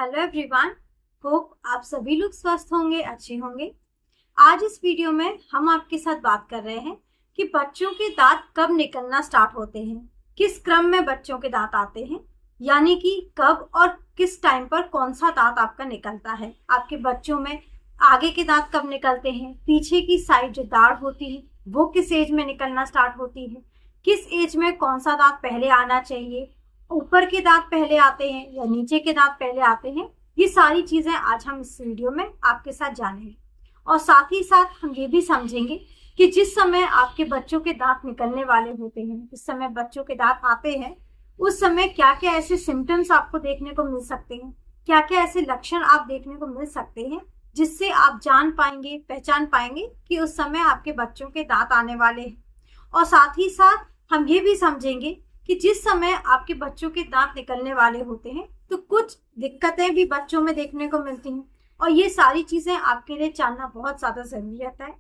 Hello everyone, hope आप सभी लोग स्वस्थ होंगे, अच्छे होंगे। आज इस वीडियो में हम आपके साथ बात कर रहे हैं कि बच्चों के दांत कब निकलना स्टार्ट होते हैं, किस क्रम में बच्चों के दांत आते हैं, यानी कि कब और किस टाइम पर कौन सा दांत आपका निकलता है। आपके बच्चों में आगे के दांत कब निकलते हैं, पीछे की साइड जो दाढ़ होती है वो किस एज में निकलना स्टार्ट होती है, किस एज में कौन सा दांत पहले आना चाहिए, ऊपर के दांत पहले आते हैं या नीचे के दांत पहले आते हैं। ये सारी चीजें आज हम इस वीडियो में आपके साथ जानेंगे और साथ ही साथ हम ये भी समझेंगे कि जिस समय आपके बच्चों के दांत निकलने वाले होते हैं, जिस समय बच्चों के दांत आते हैं, उस समय क्या क्या ऐसे सिम्टम्स आपको देखने को मिल सकते हैं, क्या क्या ऐसे लक्षण आप देखने को मिल सकते हैं जिससे आप जान पाएंगे, पहचान पाएंगे कि उस समय आपके बच्चों के दांत आने वाले हैं। और साथ ही साथ हम ये भी समझेंगे कि जिस समय आपके बच्चों के दांत निकलने वाले होते हैं तो कुछ दिक्कतें भी बच्चों में देखने को मिलती हैं और ये सारी चीजें आपके लिए जानना बहुत ज्यादा जरूरी रहता है।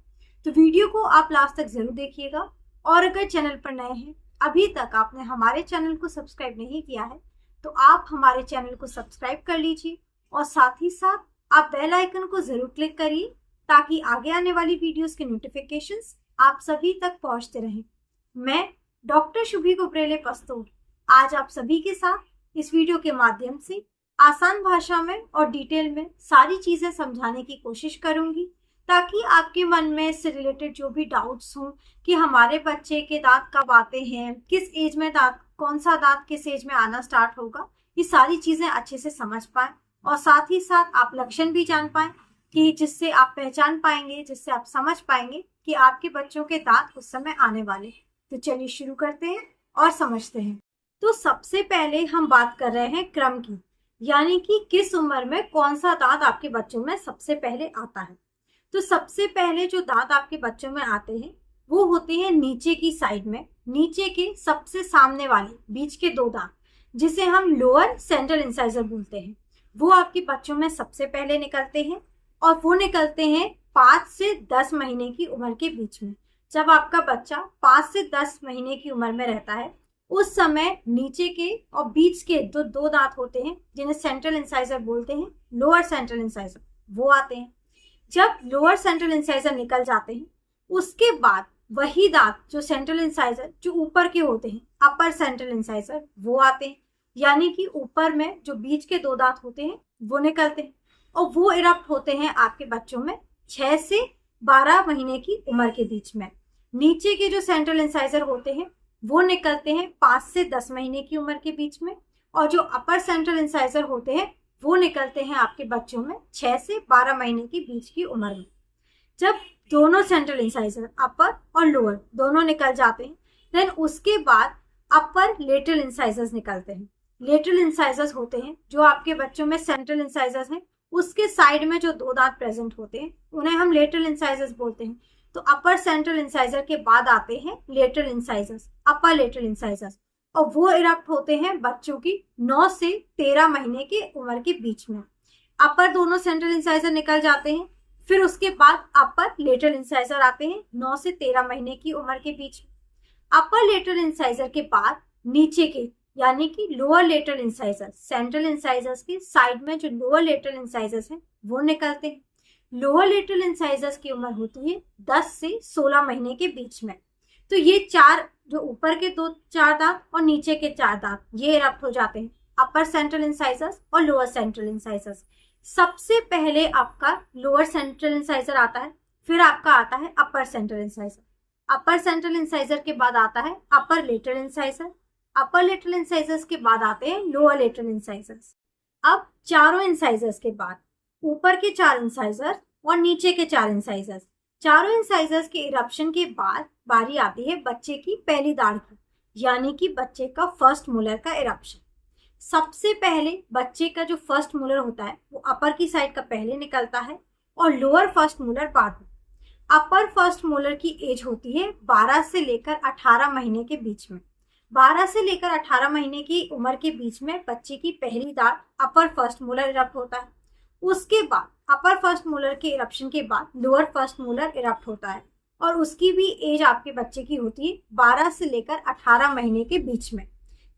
तो वीडियो को आप लास्ट तक जरूर देखिएगा और अगर चैनल पर नए हैं, अभी तक आपने हमारे चैनल को सब्सक्राइब नहीं किया है तो आप हमारे चैनल को सब्सक्राइब कर लीजिए और साथ ही साथ आप बेल आइकन को जरूर क्लिक करिए ताकि आगे आने वाली वीडियोस के नोटिफिकेशंस आप सभी तक पहुंचते रहें। मैं डॉक्टर शुभी कुबरेले पस्तूर आज आप सभी के साथ इस वीडियो के माध्यम से आसान भाषा में और डिटेल में सारी चीजें समझाने की कोशिश करूंगी ताकि आपके मन में इससे रिलेटेड जो भी डाउट्स हों कि हमारे बच्चे के दांत कब आते हैं, किस एज में दांत, कौन सा दांत किस एज में आना स्टार्ट होगा, ये सारी चीजें अच्छे से समझ पाए और साथ ही साथ आप लक्षण भी जान पाए कि जिससे आप पहचान पाएंगे, जिससे आप समझ पाएंगे कि आपके बच्चों के दांत उस समय आने वाले हैं। तो चलिए शुरू करते हैं और समझते हैं। तो सबसे पहले हम बात कर रहे हैं क्रम की, यानी कि किस उम्र में कौन सा दांत आपके बच्चों में सबसे पहले आता है। तो सबसे पहले जो दांत आपके बच्चों में आते हैं वो होते हैं नीचे की साइड में, नीचे के सबसे सामने वाले बीच के दो दांत, जिसे हम लोअर सेंट्रल इंसाइजर बोलते हैं। वो आपके बच्चों में सबसे पहले निकलते हैं और वो निकलते हैं 5 से 10 महीने की उम्र के बीच में। जब आपका बच्चा 5 से 10 महीने की उम्र में रहता है उस समय नीचे के और बीच के जो दो दांत होते हैं जिन्हें सेंट्रल इंसाइजर बोलते हैं, लोअर सेंट्रल इंसाइजर, वो आते हैं। जब लोअर सेंट्रल इंसाइजर निकल जाते हैं उसके बाद वही दांत जो सेंट्रल इंसाइजर जो ऊपर के होते हैं, अपर सेंट्रल इंसाइजर, वो आते हैं। यानी कि ऊपर में जो बीच के दो दांत होते हैं वो निकलते हैं और वो इरप्ट होते हैं आपके बच्चों में 6 से 12 महीने की उम्र के बीच में। नीचे के जो सेंट्रल इंसाइजर होते हैं वो निकलते हैं 5 से 10 महीने की उम्र के बीच में और जो अपर सेंट्रल इंसाइजर होते हैं वो निकलते हैं आपके बच्चों में 6 से 12 महीने के बीच की उम्र में। जब दोनों सेंट्रल इंसाइजर, अपर और लोअर, दोनों निकल जाते हैं देन उसके बाद अपर लेटरल इंसाइजर्स निकलते हैं। लेटरल इंसाइजर्स होते हैं जो आपके बच्चों में सेंट्रल इंसाइजर्स हैं उसके साइड में जो दो दांत प्रेजेंट होते हैं उन्हें हम लेटरल इंसाइजर्स बोलते हैं। तो अपर सेंट्रल इंसाइजर के बाद आते हैं लेटरल इंसाइजर्स, अपर लेटरल इंसाइजर्स, और वो इरप्ट होते हैं बच्चों की 9 से 13 महीने की उम्र के बीच में। अपर दोनों सेंट्रल इंसाइजर निकल जाते हैं, फिर उसके बाद अपर लेटरल इंसाइजर आते हैं 9 से 13 महीने की उम्र के बीच में। अपर लेटरल इंसाइजर के बाद नीचे के यानी कि lower lateral incisor, central incisors के साइड में जो लोअर लेटरल इंसाइजर्स हैं वो निकलते हैं। लोअर लेटरल इंसाइजर्स की उम्र होती है 10 से 16 महीने के बीच में। तो ये चार, जो ऊपर के चार दांत और नीचे के चार दांत, ये इरप्ट हो जाते हैं, अपर सेंट्रल इंसाइजर्स और लोअर सेंट्रल इंसाइजर्स। सबसे पहले आपका लोअर सेंट्रल इंसाइजर आता है, फिर आपका आता है अपर सेंट्रल इंसाइजर। अपर सेंट्रल इंसाइजर के बाद आता है अपर लेटरल इंसाइजर। अपर लेटरल इंसाइजर्स के बाद आते हैं लोअर लेटरल इंसाइजर्स। अब चारों इंसाइजर्स के बाद ऊपर के 4 इंसाइजर्स और नीचे के 4 इंसाइजर्स, चारों इंसाइजर्स के इरप्शन के बाद बारी आती है बच्चे की पहली दाढ़ की, यानी कि बच्चे का फर्स्ट मोलर का इरप्शन। सबसे पहले बच्चे का जो फर्स्ट मोलर होता है वो अपर की साइड का पहले निकलता है और लोअर फर्स्ट मोलर बाद में। अपर फर्स्ट मोलर की एज होती है 12 से लेकर 18 महीने के बीच में। 12 से लेकर 18 महीने की उम्र के बीच में बच्चे की पहली दाढ़ अपर फर्स्ट मोलर इरप्ट होता है। उसके बाद अपर फर्स्ट मोलर के इरप्शन के बाद लोअर फर्स्ट मोलर इरप्ट होता है और उसकी भी एज आपके बच्चे की होती है 12 से लेकर 18 महीने के बीच में।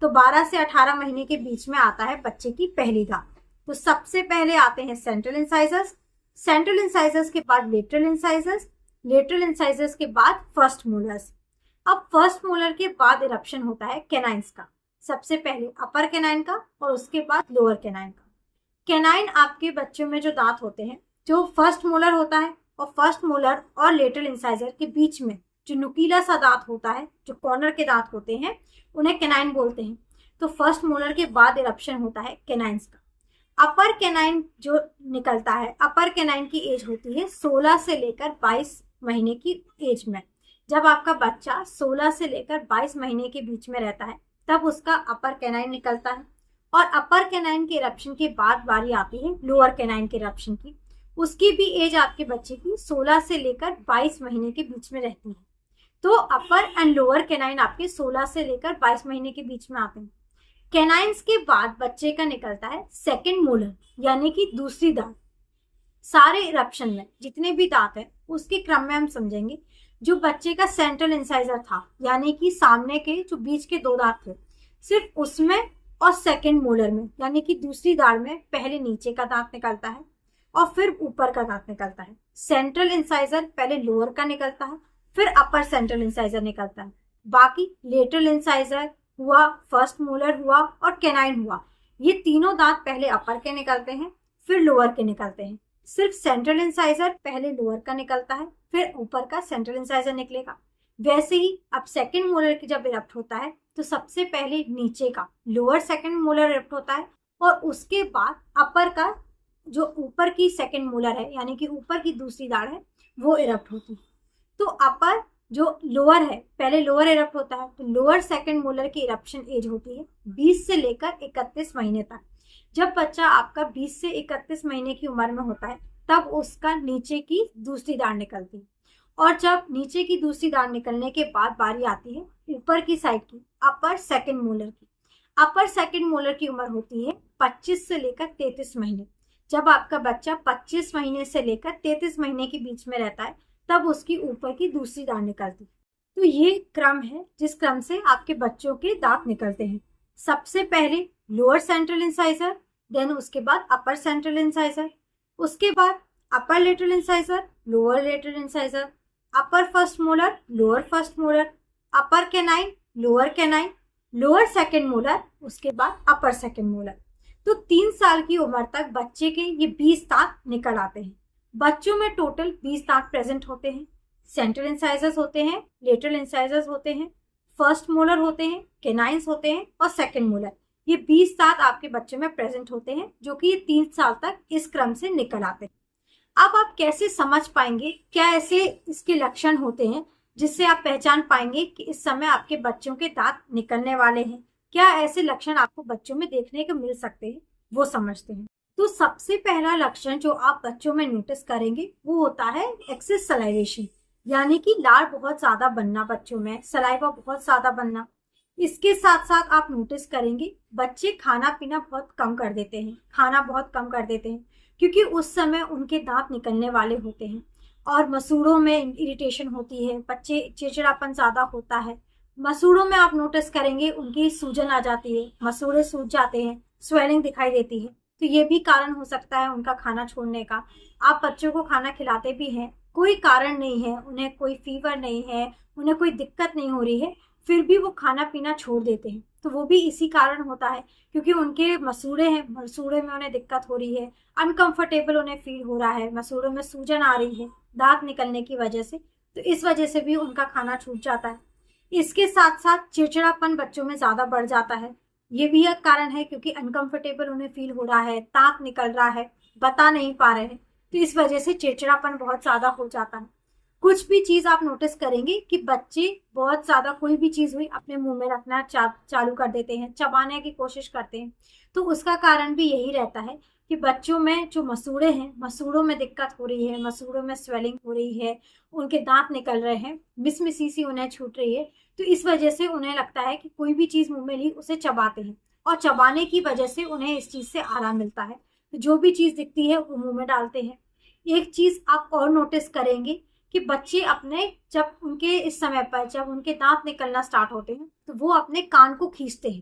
तो 12 से 18 महीने के बीच में आता है बच्चे की पहली दांत। तो सबसे पहले आते हैं सेंट्रल इंसाइजर्स, सेंट्रल इंसाइजर्स के बाद लेटरल इंसाइजर्स, लेटरल इंसाइजर्स के बाद फर्स्ट मोलर्स। अब फर्स्ट मोलर के बाद इरप्शन होता है कैनाइन्स का, सबसे पहले अपर कैनाइन का और उसके बाद लोअर कैनाइन का। कैनाइन आपके बच्चों में जो दांत होते हैं, जो फर्स्ट मोलर होता है और फर्स्ट मोलर और लेटरल इंसाइजर के बीच में जो नुकीला सा दांत होता है, जो कॉर्नर के दांत होते हैं, उन्हें कैनाइन बोलते हैं। तो फर्स्ट मोलर के बाद इरप्शन होता है कैनाइन्स का। अपर कैनाइन जो निकलता है, अपर कैनाइन की एज होती है 16 से लेकर 22 महीने की एज में। जब आपका बच्चा 16 से लेकर 22 महीने के बीच में रहता है तब उसका अपर कैनाइन निकलता है। और अपर कैनाइन के इरप्शन के बाद बारी आती है लोअर कैनाइन के इरप्शन की। उसकी भी एज आपके बच्चे की 16 से लेकर 22 महीने के बीच में रहती है। तो अपर एंड लोअर कैनाइन आपके 16 से लेकर 22 महीने के बीच में आते हैं। कैनाइन्स के बाद बच्चे का निकलता है सेकंड मोलर, यानी कि दूसरी दांत। सारे इरप्शन में जितने भी दांत है उसके क्रम में हम समझेंगे। जो बच्चे का सेंट्रल इंसाइजर था, यानी कि सामने के जो बीच के दो दांत थे, सिर्फ उसमें और सेकंड मोलर में, यानी कि दूसरी दाढ़ में पहले नीचे का दांत निकलता है और फिर ऊपर का दांत निकलता है। सेंट्रल इंसाइजर पहले लोअर का निकलता है, फिर अपर सेंट्रल इंसाइजर निकलता है। बाकी लेटरल इंसाइजर हुआ, फर्स्ट मोलर हुआ और कैनाइन हुआ, ये तीनों दांत पहले अपर के निकलते हैं, फिर लोअर के निकलते हैं। सिर्फ सेंट्रल इंसाइजर पहले लोअर का निकलता है, फिर ऊपर का सेंट्रल इंसाइजर निकलेगा। वैसे ही अब सेकंड मोलर की जब इरप्ट होता है तो सबसे पहले नीचे का लोअर सेकंड मोलर इरप्ट होता है और उसके बाद अपर का जो ऊपर की सेकंड मोलर है, यानी कि ऊपर की दूसरी दाढ़ है, वो इरप्ट होती है। तो अपर जो लोअर है, पहले लोअर इरप्ट होता है, तो लोअर सेकंड मोलर की इरप्शन एज होती है 20 से लेकर 31 महीने तक। जब बच्चा आपका 20 से 31 महीने की उम्र में होता है तब उसका नीचे की दूसरी दाढ़ निकलती है। और जब नीचे की दूसरी दाढ़ निकलने के बाद बारी आती है ऊपर की साइड की, अपर सेकंड मोलर की। अपर सेकंड मोलर की उम्र होती है 25 से लेकर 33 महीने। जब आपका बच्चा 25 महीने से लेकर 33 महीने के बीच में रहता है तब उसकी ऊपर की दूसरी दाढ़ निकलती है। तो ये क्रम है जिस क्रम से आपके बच्चों के दांत निकलते हैं। सबसे पहले लोअर सेंट्रल इंसाइजर, देन उसके बाद अपर सेंट्रल इंसाइजर, उसके बाद upper lateral incisor, lower lateral incisor, upper first molar, lower first molar, upper canine, lower canine, lower second molar, उसके बाद अपर सेकंड मोलर। तो 3 साल की उम्र तक बच्चे के ये 20 दांत निकल आते हैं। बच्चों में टोटल 20 दांत प्रेजेंट होते हैं। सेंट्रल इंसाइजर्स होते हैं, लेटरल इंसाइजर्स होते हैं, फर्स्ट मोलर होते हैं, कैनाइन्स होते हैं और सेकंड मोलर। ये 20 दांत आपके बच्चे में प्रेजेंट होते हैं जो कि 3 साल तक इस क्रम से निकल आते हैं। अब आप कैसे समझ पाएंगे, क्या ऐसे इसके लक्षण होते हैं जिससे आप पहचान पाएंगे कि इस समय आपके बच्चों के दांत निकलने वाले हैं? क्या ऐसे लक्षण आपको बच्चों में देखने को मिल सकते हैं, वो समझते हैं। तो सबसे पहला लक्षण जो आप बच्चों में नोटिस करेंगे वो होता है एक्सेस सलाइवेशन, यानी कि लार बहुत ज्यादा बनना, बच्चों में सलाइवा बहुत ज्यादा बनना। इसके साथ साथ आप नोटिस करेंगे बच्चे खाना पीना बहुत कम कर देते हैं, खाना बहुत कम कर देते हैं क्योंकि उस समय उनके दांत निकलने वाले होते हैं। और मसूड़ों में इरिटेशन होती है, बच्चे चिड़चिड़ापन ज्यादा होता है। मसूड़ों में आप नोटिस करेंगे उनकी सूजन आ जाती है, मसूड़े सूज जाते हैं, स्वेलिंग दिखाई देती है। तो ये भी कारण हो सकता है उनका खाना छोड़ने का। आप बच्चों को खाना खिलाते भी हैं, कोई कारण नहीं है, उन्हें कोई फीवर नहीं है, उन्हें कोई दिक्कत नहीं हो रही है, फिर भी वो खाना पीना छोड़ देते हैं। तो वो भी इसी कारण होता है क्योंकि उनके मसूड़े हैं, मसूड़े में उन्हें दिक्कत हो रही है, अनकंफर्टेबल उन्हें फील हो रहा है, मसूड़ों में सूजन आ रही है दांत निकलने की वजह से। तो इस वजह से भी उनका खाना छूट जाता है। इसके साथ साथ चिड़चिड़ापन बच्चों में ज्यादा बढ़ जाता है। ये भी एक कारण है क्योंकि अनकंफर्टेबल उन्हें फील हो रहा है, दांत निकल रहा है, बता नहीं पा रहे हैं, तो इस वजह से चिड़चिड़ापन बहुत ज्यादा हो जाता है। कुछ भी चीज आप नोटिस करेंगे कि बच्चे बहुत ज्यादा कोई भी चीज हुई अपने मुंह में रखना चालू कर देते हैं, चबाने की कोशिश करते हैं। तो उसका कारण भी यही रहता है कि बच्चों में जो मसूड़े हैं, मसूड़ों में दिक्कत हो रही है, मसूड़ों में स्वेलिंग हो रही है, उनके दांत निकल रहे हैं, मिसमिसी सी उन्हें छूट रही है। तो इस वजह से उन्हें लगता है कि कोई भी चीज मुंह में ली उसे चबाते हैं और चबाने की वजह से उन्हें इस चीज से आराम मिलता है। तो जो भी चीज दिखती है वो मुंह में डालते हैं। एक चीज आप और नोटिस करेंगे कि बच्चे अपने जब उनके इस समय पर जब उनके दांत निकलना स्टार्ट होते हैं तो वो अपने कान को खींचते हैं।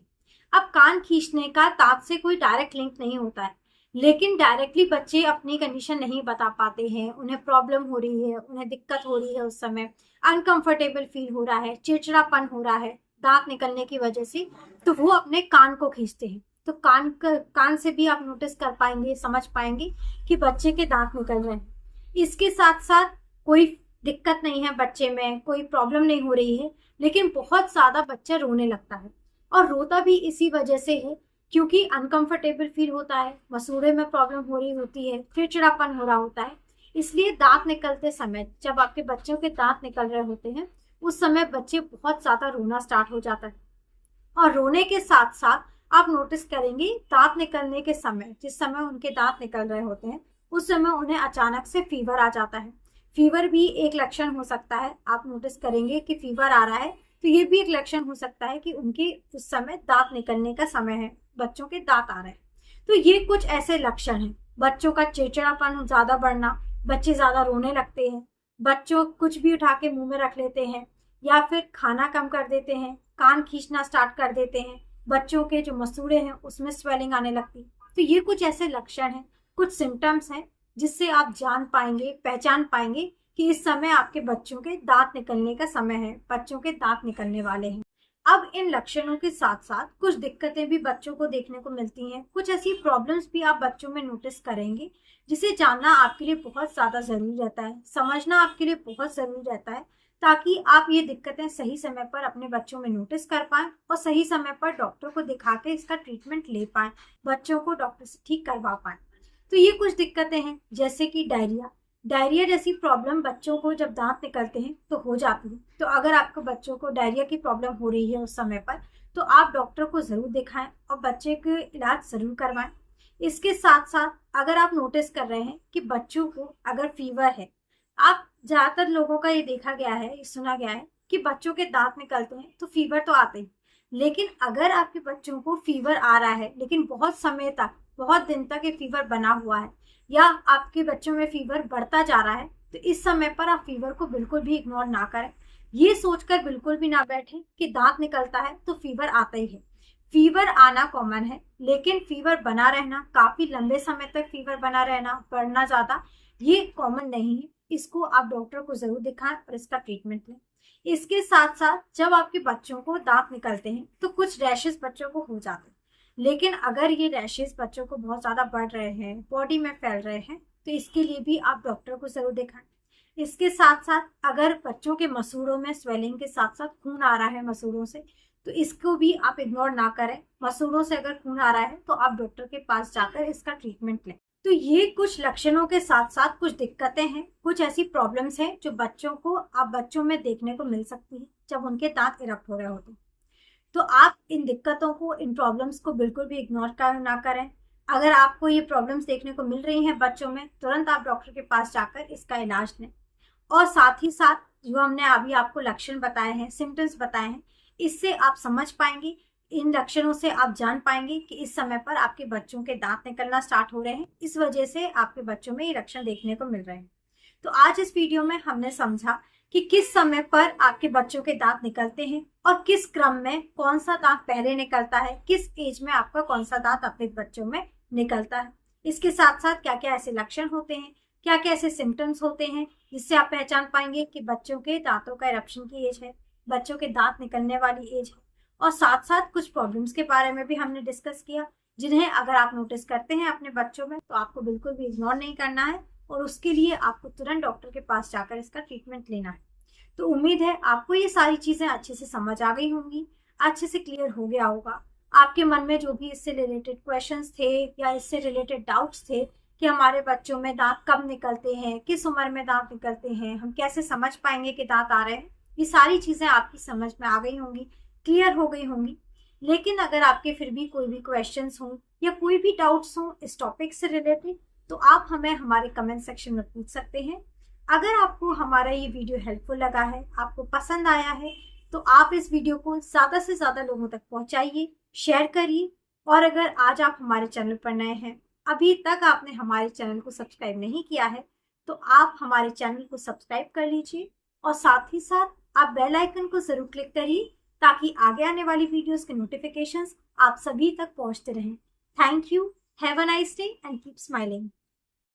अब कान खींचने का दांत से कोई डायरेक्ट लिंक नहीं होता है, लेकिन डायरेक्टली बच्चे अपनी कंडीशन नहीं बता पाते हैं, उन्हें प्रॉब्लम हो रही है, उन्हें दिक्कत हो रही है, उस समय अनकंफर्टेबल फील हो रहा है, चिड़चिड़ापन हो रहा है दांत निकलने की वजह से, तो वो अपने कान को खींचते हैं। तो कान से भी आप नोटिस कर पाएंगे, समझ पाएंगे कि बच्चे के दांत निकल रहे हैं। इसके साथ साथ कोई दिक्कत नहीं है बच्चे में, कोई प्रॉब्लम नहीं हो रही है, लेकिन बहुत ज्यादा बच्चा रोने लगता है। और रोता भी इसी वजह से है क्योंकि अनकंफर्टेबल फील होता है, मसूड़े में प्रॉब्लम हो रही होती है, चिड़चिड़ापन हो रहा होता है। इसलिए दांत निकलते समय, जब आपके बच्चों के दांत निकल रहे होते हैं, उस समय बच्चे बहुत ज्यादा रोना स्टार्ट हो जाता है। और रोने के साथ साथ आप नोटिस करेंगे दांत निकलने के समय, जिस समय उनके दांत निकल रहे होते हैं, उस समय उन्हें अचानक से फीवर आ जाता है। फीवर भी एक लक्षण हो सकता है। आप नोटिस करेंगे कि फीवर आ रहा है तो ये भी एक लक्षण हो सकता है कि उनके उस समय दांत निकलने का समय है, बच्चों के दांत आ रहे हैं। तो ये कुछ ऐसे लक्षण हैं। बच्चों का चिड़चिड़ापन ज्यादा बढ़ना, बच्चे ज्यादा रोने लगते हैं, बच्चों कुछ भी उठा के मुंह में रख लेते हैं, या फिर खाना कम कर देते हैं, कान खींचना स्टार्ट कर देते हैं, बच्चों के जो मसूड़े हैं उसमें स्वेलिंग आने लगती। तो ये कुछ ऐसे लक्षण हैं, कुछ सिम्टम्स हैं जिससे आप जान पाएंगे, पहचान पाएंगे कि इस समय आपके बच्चों के दांत निकलने का समय है, बच्चों के दांत निकलने वाले हैं। अब इन लक्षणों के साथ साथ कुछ दिक्कतें भी बच्चों को देखने को मिलती हैं, कुछ ऐसी प्रॉब्लम्स भी आप बच्चों में नोटिस करेंगे जिसे जानना आपके लिए बहुत ज्यादा जरूरी रहता है, समझना आपके लिए बहुत जरूरी रहता है, ताकि आप ये दिक्कतें सही समय पर अपने बच्चों में नोटिस कर पाएं और सही समय पर डॉक्टर को दिखा के इसका ट्रीटमेंट ले पाएं, बच्चों को डॉक्टर से ठीक करवा पाएं। तो ये कुछ दिक्कतें हैं, जैसे कि डायरिया। डायरिया जैसी प्रॉब्लम बच्चों को जब दांत निकलते हैं तो हो जाती है। तो अगर आपको बच्चों को डायरिया की प्रॉब्लम हो रही है उस समय पर, तो आप डॉक्टर को जरूर दिखाएं और बच्चे का इलाज जरूर करवाएं। इसके साथ साथ अगर आप नोटिस कर रहे हैं कि बच्चों को अगर फीवर है, आप ज्यादातर लोगों का ये देखा गया है, ये सुना गया है कि बच्चों के दांत निकलते हैं तो फीवर तो आते हैं, लेकिन अगर आपके बच्चों को फीवर आ रहा है लेकिन बहुत समय तक, बहुत दिन तक ये फीवर बना हुआ है, या आपके बच्चों में फीवर बढ़ता जा रहा है, तो इस समय पर आप फीवर को बिल्कुल भी इग्नोर ना करें। ये सोचकर बिल्कुल भी ना बैठे कि दांत निकलता है तो फीवर आता ही है। फीवर आना कॉमन है, लेकिन फीवर बना रहना, काफी लंबे समय तक फीवर बना रहना, बढ़ना ज्यादा, ये कॉमन नहीं है। इसको आप डॉक्टर को जरूर दिखाएं और इसका ट्रीटमेंट लें। इसके साथ साथ जब आपके बच्चों को दांत निकलते हैं तो कुछ रैशेस बच्चों को हो जाते हैं, लेकिन अगर ये रैशेस बच्चों को बहुत ज्यादा बढ़ रहे हैं, बॉडी में फैल रहे हैं, तो इसके लिए भी आप डॉक्टर को जरूर दिखाएं। इसके साथ साथ अगर बच्चों के मसूड़ों में स्वेलिंग के साथ साथ खून आ रहा है मसूड़ों से, तो इसको भी आप इग्नोर ना करें। मसूड़ों से अगर खून आ रहा है तो आप डॉक्टर के पास जाकर इसका ट्रीटमेंट लें। तो ये कुछ लक्षणों के साथ साथ कुछ दिक्कतें हैं, कुछ ऐसी प्रॉब्लम्स हैं जो बच्चों में देखने को मिल सकती है जब उनके दांत इरप्ट हो रहे होते हैं। तो आप इन दिक्कतों को, इन प्रॉब्लम्स को बिल्कुल भी इग्नोर ना करें। अगर आपको ये प्रॉब्लम्स देखने को मिल रही हैं बच्चों में, तुरंत आप डॉक्टर के पास जाकर इसका इलाज लें। और साथ ही साथ जो हमने अभी आपको लक्षण बताए हैं, सिम्टम्स बताए हैं, इससे आप समझ पाएंगे, इन लक्षणों से आप जान पाएंगे कि इस समय पर आपके बच्चों के दांत निकलना स्टार्ट हो रहे हैं, इस वजह से आपके बच्चों में ये लक्षण देखने को मिल रहे हैं। तो आज इस वीडियो में हमने समझा कि किस समय पर आपके बच्चों के दांत निकलते हैं और किस क्रम में कौन सा दांत पहले निकलता है, किस एज में आपका कौन सा दांत अपने बच्चों में निकलता है। इसके साथ साथ क्या क्या ऐसे लक्षण होते हैं, क्या क्या ऐसे सिम्टम्स होते हैं जिससे आप पहचान पाएंगे कि बच्चों के दांतों का इरप्शन की एज है, बच्चों के दांत निकलने वाली एज है। और साथ साथ कुछ प्रॉब्लम्स के बारे में भी हमने डिस्कस किया, जिन्हें अगर आप नोटिस करते हैं अपने बच्चों में तो आपको बिल्कुल भी इग्नोर नहीं करना है, और उसके लिए आपको तुरंत डॉक्टर के पास जाकर इसका ट्रीटमेंट लेना है। तो उम्मीद है आपको ये सारी चीजें अच्छे से समझ आ गई होंगी, अच्छे से क्लियर हो गया होगा। आपके मन में जो भी इससे रिलेटेड क्वेश्चंस थे या इससे रिलेटेड डाउट्स थे कि हमारे बच्चों में दांत कब निकलते हैं, किस उम्र में दांत निकलते हैं, हम कैसे समझ पाएंगे कि दांत आ रहे हैं, ये सारी चीजें आपकी समझ में आ गई होंगी, क्लियर हो गई होंगी। लेकिन अगर आपके फिर भी कोई भी क्वेश्चंस हों या कोई भी डाउट्स हों इस टॉपिक से रिलेटेड, तो आप हमें हमारे कमेंट सेक्शन में पूछ सकते हैं। अगर आपको हमारा ये वीडियो हेल्पफुल लगा है, आपको पसंद आया है, तो आप इस वीडियो को ज़्यादा से ज़्यादा लोगों तक पहुंचाइए, शेयर करिए। और अगर आज आप हमारे चैनल पर नए हैं, अभी तक आपने हमारे चैनल को सब्सक्राइब नहीं किया है, तो आप हमारे चैनल को सब्सक्राइब कर लीजिए और साथ ही साथ आप बेल आइकन को ज़रूर क्लिक करिए, ताकि आगे आने वाली वीडियोस के नोटिफिकेशंस आप सभी तक पहुंचते रहें। Thank you. Have a nice day and keep smiling.